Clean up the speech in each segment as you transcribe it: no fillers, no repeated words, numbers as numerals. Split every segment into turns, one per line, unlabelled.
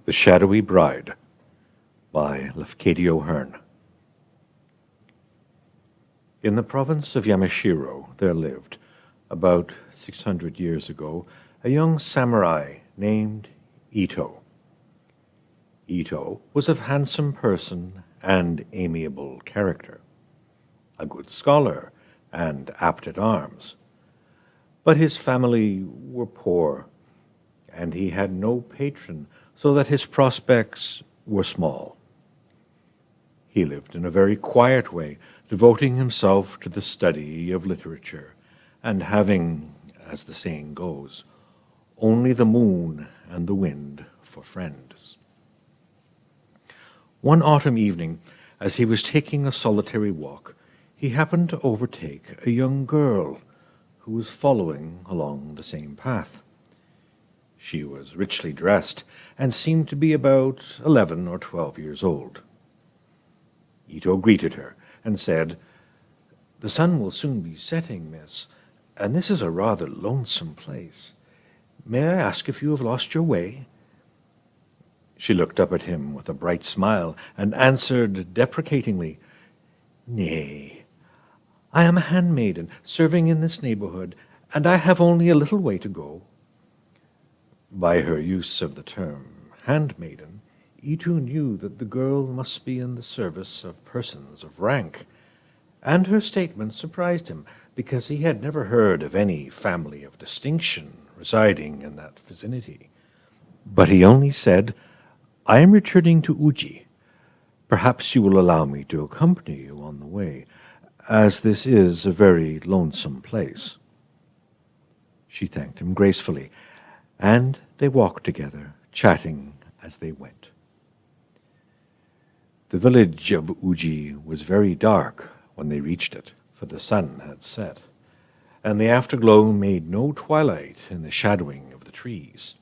The Shadowy Bride by Lafcadio Hearn. In the province of Yamashiro there lived, about 600 years ago, a young samurai named Ito. Ito was of handsome person and amiable character, a good scholar and apt at arms. But his family were poor, and he had no patron, so that his prospects were small. He lived in a very quiet way, devoting himself to the study of literature, and having, as the saying goes, only the moon and the wind for friends. One autumn evening, as he was taking a solitary walk, he happened to overtake a young girl who was following along the same path. She was richly dressed and seemed to be about 11 or 12 years old. Ito greeted her and said, "The sun will soon be setting, miss, and this is a rather lonesome place. May I ask if you have lost your way?" She looked up at him with a bright smile and answered deprecatingly, "Nay, I am a handmaiden serving in this neighborhood, and I have only a little way to go." By her use of the term handmaiden, Ito knew that the girl must be in the service of persons of rank, and her statement surprised him, because he had never heard of any family of distinction residing in that vicinity. But he only said, "I am returning to Uji. Perhaps you will allow me to accompany you on the way, as this is a very lonesome place." She thanked him gracefully, and they walked together, chatting as they went. The village of Uji was very dark when they reached it, for the sun had set, and the afterglow made no twilight in the shadowing of the trees.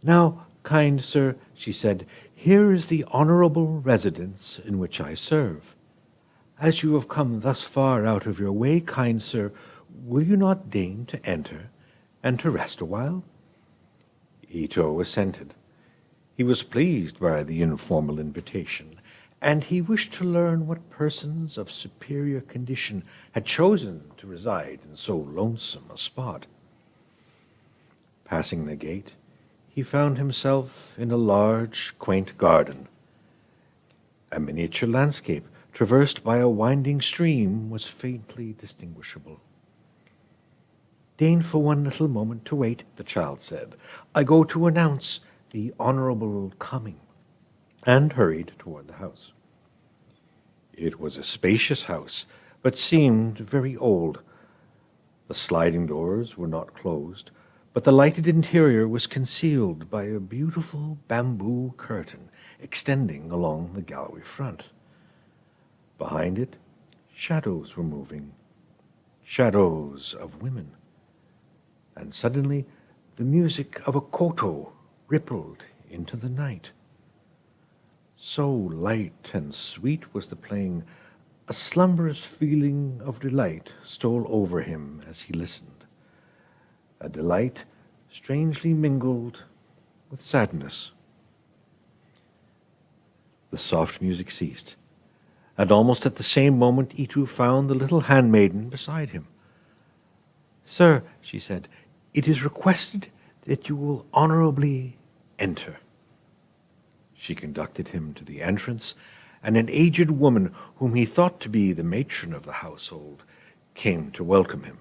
"Now, kind sir," she said, "here is the honorable residence in which I serve. As you have come thus far out of your way, kind sir, will you not deign to enter and to rest a while?" Ito assented. He was pleased by the informal invitation, and he wished to learn what persons of superior condition had chosen to reside in so lonesome a spot. Passing the gate, he found himself in a large, quaint garden. A miniature landscape, traversed by a winding stream, was faintly distinguishable. "Deign for one little moment to wait," the child said. "I go to announce the honorable coming," and hurried toward the house. It was a spacious house, but seemed very old. The sliding doors were not closed, but the lighted interior was concealed by a beautiful bamboo curtain extending along the gallery front. Behind it, shadows were moving, shadows of women. And suddenly the music of a koto rippled into the night. So light and sweet was the playing, a slumberous feeling of delight stole over him as he listened, a delight strangely mingled with sadness. The soft music ceased, and almost at the same moment Ito found the little handmaiden beside him. "Sir," she said, "it is requested that you will honorably enter." She conducted him to the entrance, and an aged woman, whom he thought to be the matron of the household, came to welcome him.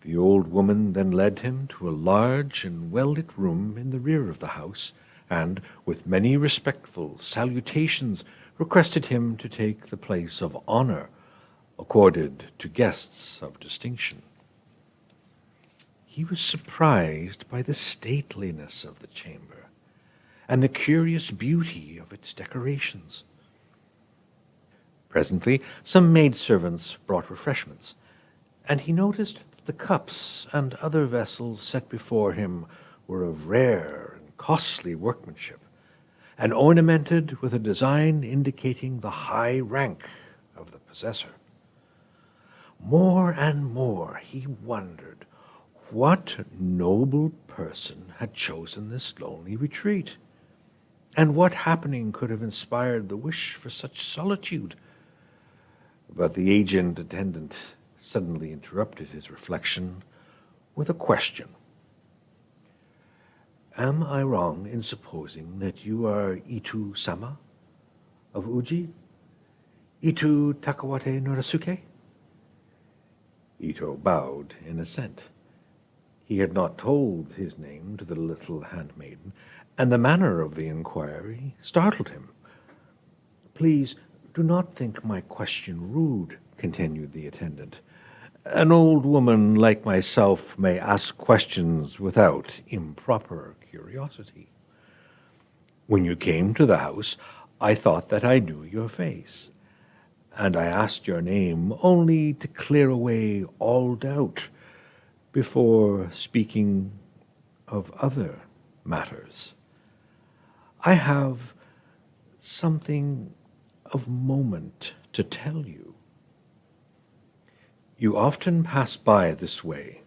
The old woman then led him to a large and well-lit room in the rear of the house, and, with many respectful salutations, requested him to take the place of honor accorded to guests of distinction. He was surprised by the stateliness of the chamber and the curious beauty of its decorations. Presently, some maidservants brought refreshments, and he noticed that the cups and other vessels set before him were of rare and costly workmanship, and ornamented with a design indicating the high rank of the possessor. More and more he wondered what noble person had chosen this lonely retreat? And what happening could have inspired the wish for such solitude? But the aged attendant suddenly interrupted his reflection with a question. Am I wrong in supposing that you are Itu-sama of Uji? Itu Takawate Norisuke? Ito bowed in assent. He had not told his name to the little handmaiden, and the manner of the inquiry startled him. Please do not think my question rude, continued the attendant. An old woman like myself may ask questions without improper curiosity. When you came to the house, I thought that I knew your face, and I asked your name only to clear away all doubt before speaking of other matters. I have something of moment to tell you. You often pass by this way,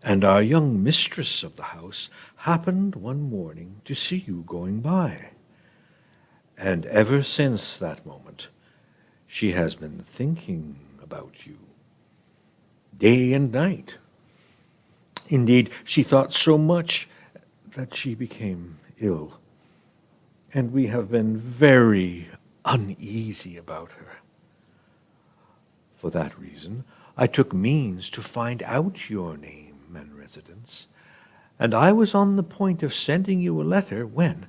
and our young mistress of the house happened one morning to see you going by. And ever since that moment, she has been thinking about you, day and night. Indeed, she thought so much that she became ill, and we have been very uneasy about her. For that reason, I took means to find out your name and residence, and I was on the point of sending you a letter when,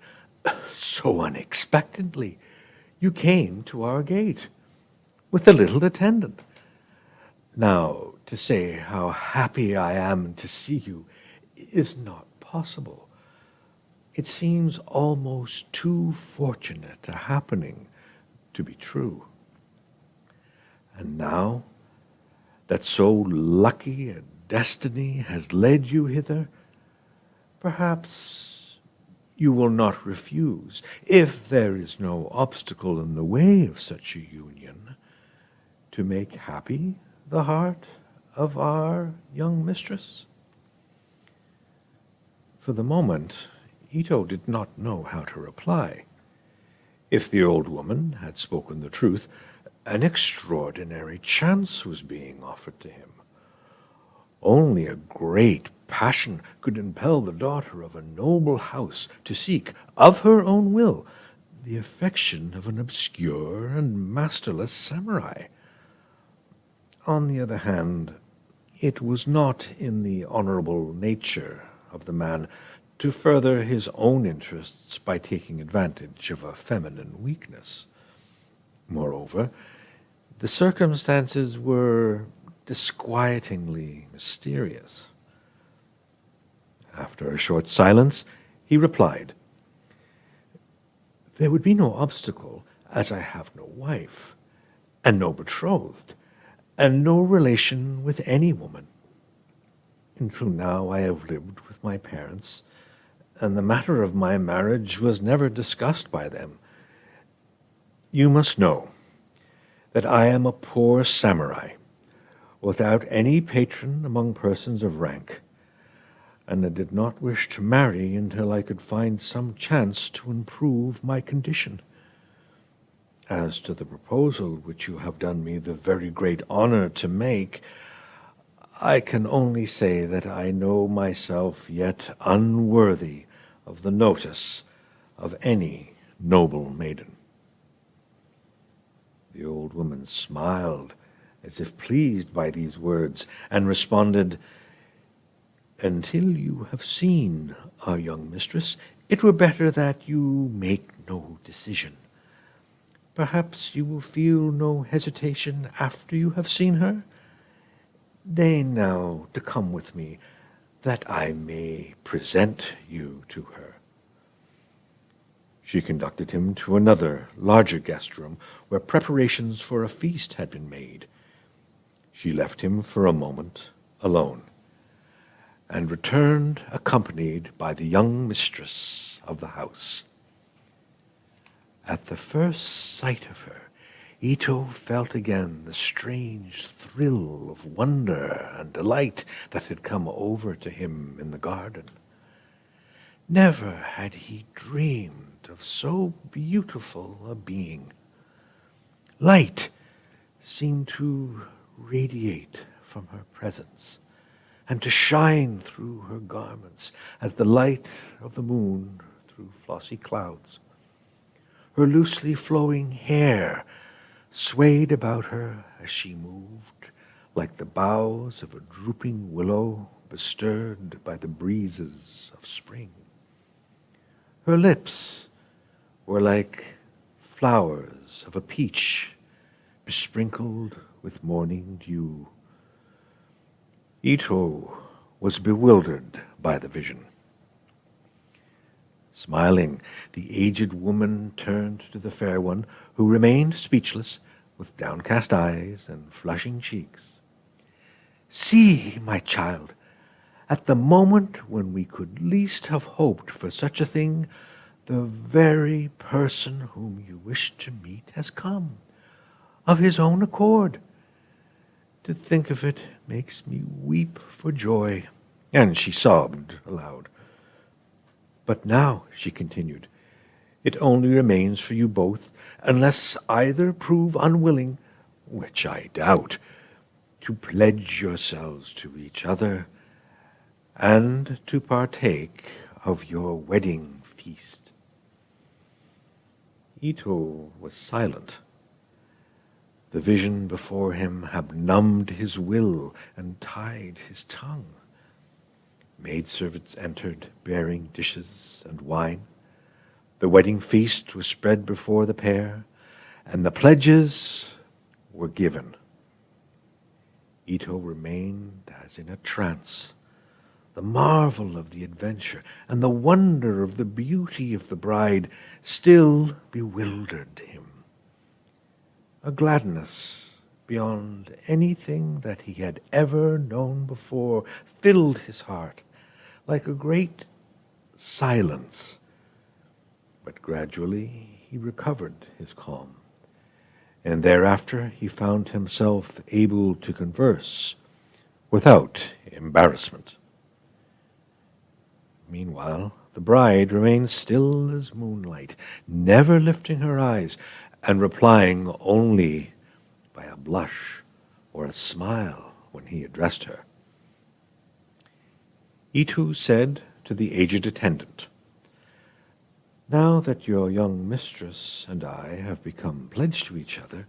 so unexpectedly, you came to our gate with the little attendant. Now, to say how happy I am to see you is not possible. It seems almost too fortunate a happening to be true. And now that so lucky a destiny has led you hither, perhaps you will not refuse, if there is no obstacle in the way of such a union, to make happy the heart of our young mistress. For the moment, Ito did not know how to reply. If the old woman had spoken the truth, an extraordinary chance was being offered to him. Only a great passion could impel the daughter of a noble house to seek, of her own will, the affection of an obscure and masterless samurai. On the other hand, it was not in the honorable nature of the man to further his own interests by taking advantage of a feminine weakness. Moreover, the circumstances were disquietingly mysterious. After a short silence, he replied, There would be no obstacle, as I have no wife, and no betrothed, and no relation with any woman. Until now I have lived with my parents, and the matter of my marriage was never discussed by them. You must know that I am a poor samurai, without any patron among persons of rank, and I did not wish to marry until I could find some chance to improve my condition. As to the proposal which you have done me the very great honor to make, I can only say that I know myself yet unworthy of the notice of any noble maiden. The old woman smiled, as if pleased by these words, and responded, Until you have seen our young mistress, it were better that you make no decision. Perhaps you will feel no hesitation after you have seen her? Deign now to come with me, that I may present you to her. She conducted him to another, larger guest room, where preparations for a feast had been made. She left him for a moment alone, and returned accompanied by the young mistress of the house. At the first sight of her, Ito felt again the strange thrill of wonder and delight that had come over to him in the garden. Never had he dreamed of so beautiful a being. Light seemed to radiate from her presence and to shine through her garments as the light of the moon through flossy clouds. Her loosely flowing hair swayed about her as she moved, like the boughs of a drooping willow bestirred by the breezes of spring. Her lips were like flowers of a peach besprinkled with morning dew. Ito was bewildered by the vision. Smiling, the aged woman turned to the fair one, who remained speechless, with downcast eyes and flushing cheeks. "See, my child, at the moment when we could least have hoped for such a thing, the very person whom you wished to meet has come, of his own accord. To think of it makes me weep for joy." And she sobbed aloud. "But now," she continued, "it only remains for you both, unless either prove unwilling, which I doubt, to pledge yourselves to each other and to partake of your wedding feast." Ito was silent. The vision before him had numbed his will and tied his tongue. Maidservants entered, bearing dishes and wine. The wedding feast was spread before the pair, and the pledges were given. Ito remained as in a trance. The marvel of the adventure and the wonder of the beauty of the bride still bewildered him. A gladness beyond anything that he had ever known before filled his heart, like a great silence. But gradually he recovered his calm, and thereafter he found himself able to converse without embarrassment. Meanwhile, the bride remained still as moonlight, never lifting her eyes, and replying only by a blush or a smile when he addressed her. Ito said to the aged attendant, "Now that your young mistress and I have become pledged to each other,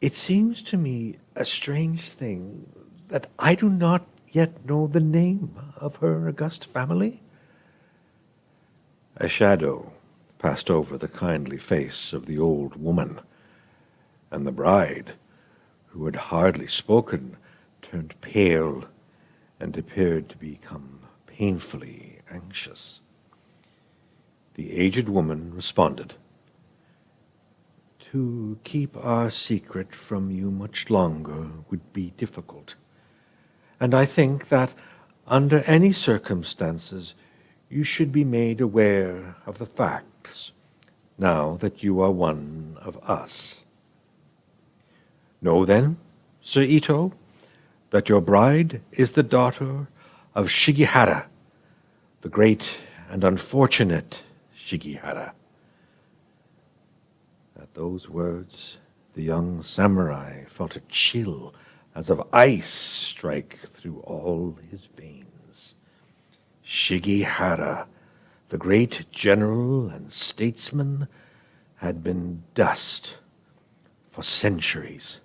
it seems to me a strange thing that I do not yet know the name of her august family." A shadow passed over the kindly face of the old woman, and the bride, who had hardly spoken, turned pale and appeared to become painfully anxious. The aged woman responded, "To keep our secret from you much longer would be difficult, and I think that under any circumstances you should be made aware of the facts, now that you are one of us. Know then, Sir Ito, that your bride is the daughter of Shigihara, the great and unfortunate Shigihara." At those words, the young samurai felt a chill as of ice strike through all his veins. Shigihara, the great general and statesman, had been dust for centuries.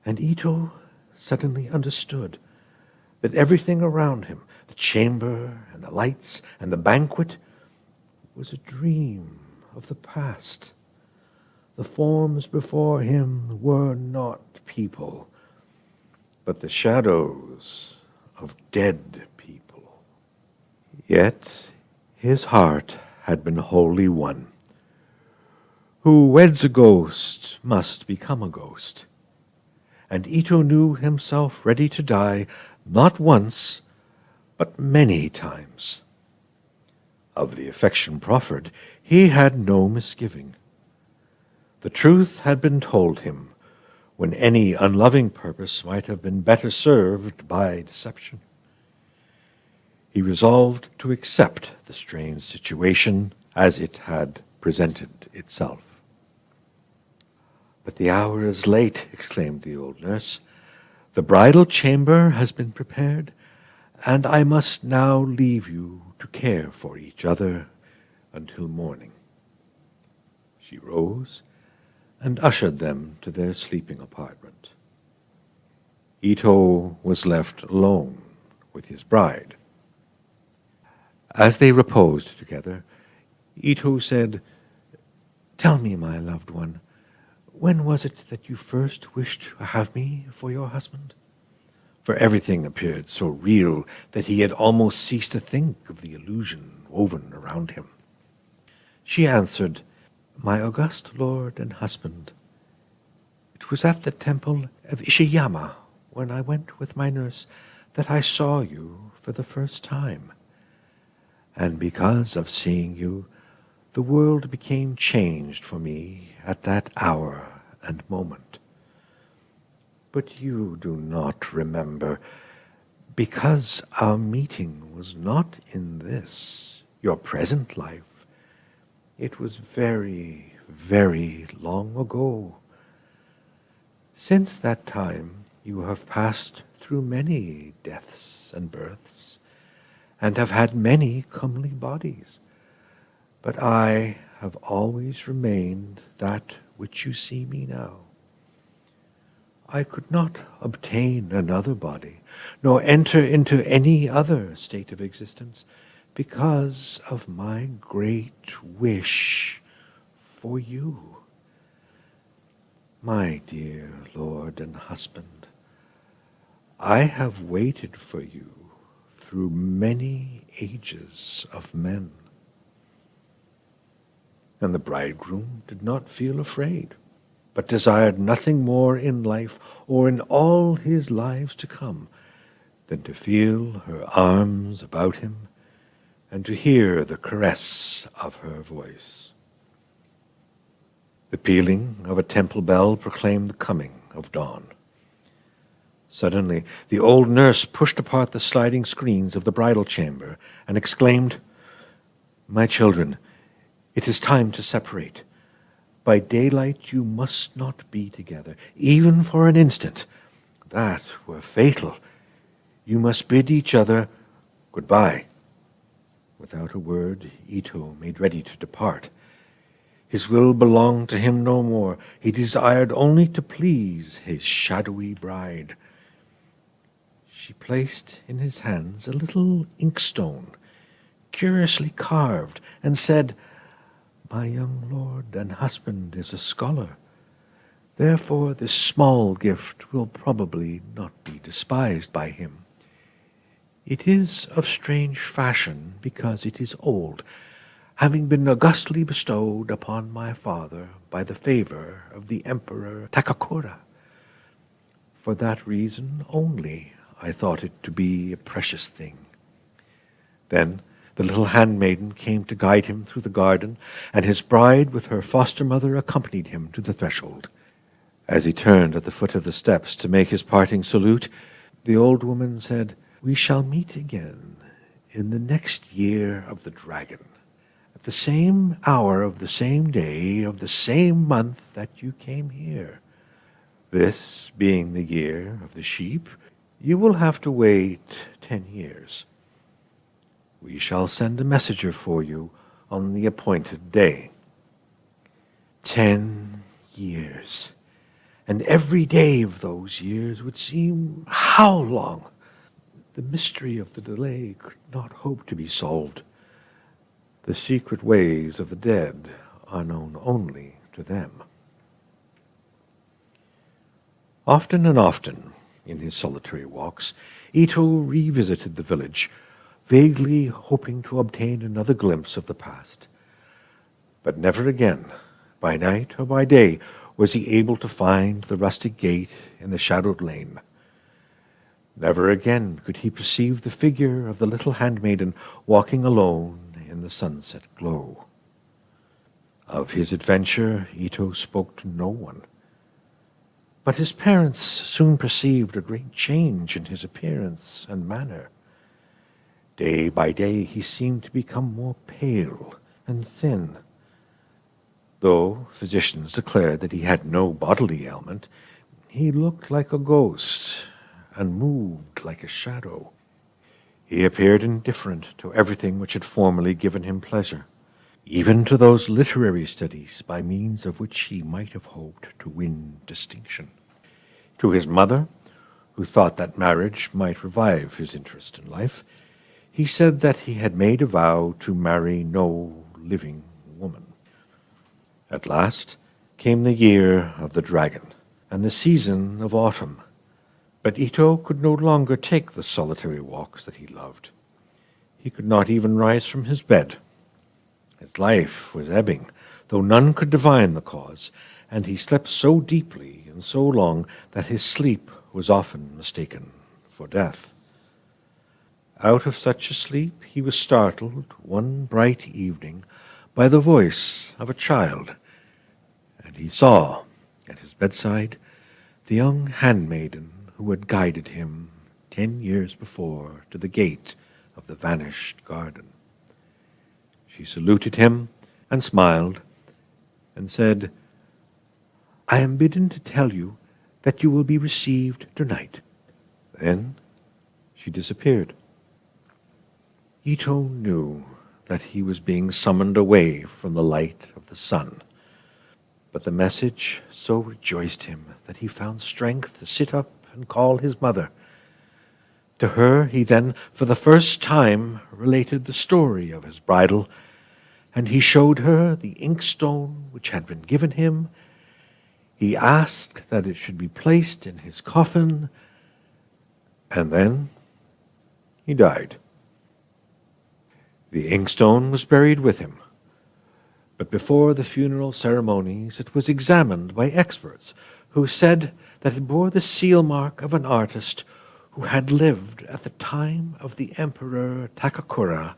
And Ito suddenly understood that everything around him, the chamber and the lights and the banquet, was a dream of the past. The forms before him were not people, but the shadows of dead people. Yet his heart had been wholly won. Who weds a ghost must become a ghost. And Ito knew himself ready to die, not once, but many times. Of the affection proffered, he had no misgiving. The truth had been told him when any unloving purpose might have been better served by deception. He resolved to accept the strange situation as it had presented itself. "But the hour is late," exclaimed the old nurse. "The bridal chamber has been prepared, and I must now leave you to care for each other until morning." She rose and ushered them to their sleeping apartment. Ito was left alone with his bride. As they reposed together, Ito said, "Tell me, my loved one, when was it that you first wished to have me for your husband?" For everything appeared so real that he had almost ceased to think of the illusion woven around him. She answered, "My august lord and husband, it was at the temple of Ishiyama, when I went with my nurse, that I saw you for the first time. And because of seeing you, the world became changed for me at that hour and moment. But you do not remember, because our meeting was not in this, your present life. It was very, very long ago. Since that time, you have passed through many deaths and births, and have had many comely bodies. But I have always remained that which you see me now. I could not obtain another body, nor enter into any other state of existence, because of my great wish for you. My dear lord and husband, I have waited for you through many ages of men." And the bridegroom did not feel afraid, but desired nothing more in life or in all his lives to come than to feel her arms about him and to hear the caress of her voice. The pealing of a temple bell proclaimed the coming of dawn. Suddenly, the old nurse pushed apart the sliding screens of the bridal chamber and exclaimed, "My children, it is time to separate. By daylight you must not be together, even for an instant. That were fatal. You must bid each other goodbye." Without a word, Ito made ready to depart. His will belonged to him no more. He desired only to please his shadowy bride. She placed in his hands a little inkstone, curiously carved, and said, "My young lord and husband is a scholar. Therefore this small gift will probably not be despised by him. It is of strange fashion because it is old, having been augustly bestowed upon my father by the favor of the Emperor Takakura. For that reason only I thought it to be a precious thing." Then the little handmaiden came to guide him through the garden, and his bride with her foster mother accompanied him to the threshold. As he turned at the foot of the steps to make his parting salute, the old woman said, "We shall meet again in the next year of the dragon, at the same hour of the same day of the same month that you came here. This being the year of the sheep, you will have to wait 10 years. We shall send a messenger for you on the appointed day." 10 years. And every day of those years would seem how long? The mystery of the delay could not hope to be solved. The secret ways of the dead are known only to them. Often and often, in his solitary walks, Ito revisited the village, vaguely hoping to obtain another glimpse of the past. But never again, by night or by day, was he able to find the rustic gate in the shadowed lane. Never again could he perceive the figure of the little handmaiden walking alone in the sunset glow. Of his adventure, Ito spoke to no one. But his parents soon perceived a great change in his appearance and manner. Day by day he seemed to become more pale and thin. Though physicians declared that he had no bodily ailment, he looked like a ghost and moved like a shadow. He appeared indifferent to everything which had formerly given him pleasure, even to those literary studies by means of which he might have hoped to win distinction. To his mother, who thought that marriage might revive his interest in life, he said that he had made a vow to marry no living woman. At last came the year of the dragon, and the season of autumn. But Ito could no longer take the solitary walks that he loved. He could not even rise from his bed. His life was ebbing, though none could divine the cause, and he slept so deeply and so long that his sleep was often mistaken for death. Out of such a sleep he was startled one bright evening by the voice of a child, and he saw at his bedside the young handmaiden who had guided him 10 years before to the gate of the vanished garden. She saluted him and smiled and said, "I am bidden to tell you that you will be received tonight." Then she disappeared. Ito knew that he was being summoned away from the light of the sun, but the message so rejoiced him that he found strength to sit up and call his mother. To her he then, for the first time, related the story of his bridal, and he showed her the inkstone which had been given him. He asked that it should be placed in his coffin, and then he died. The inkstone was buried with him, but before the funeral ceremonies it was examined by experts who said that it bore the seal mark of an artist who had lived at the time of the Emperor Takakura,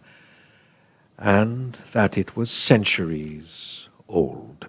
and that it was centuries old.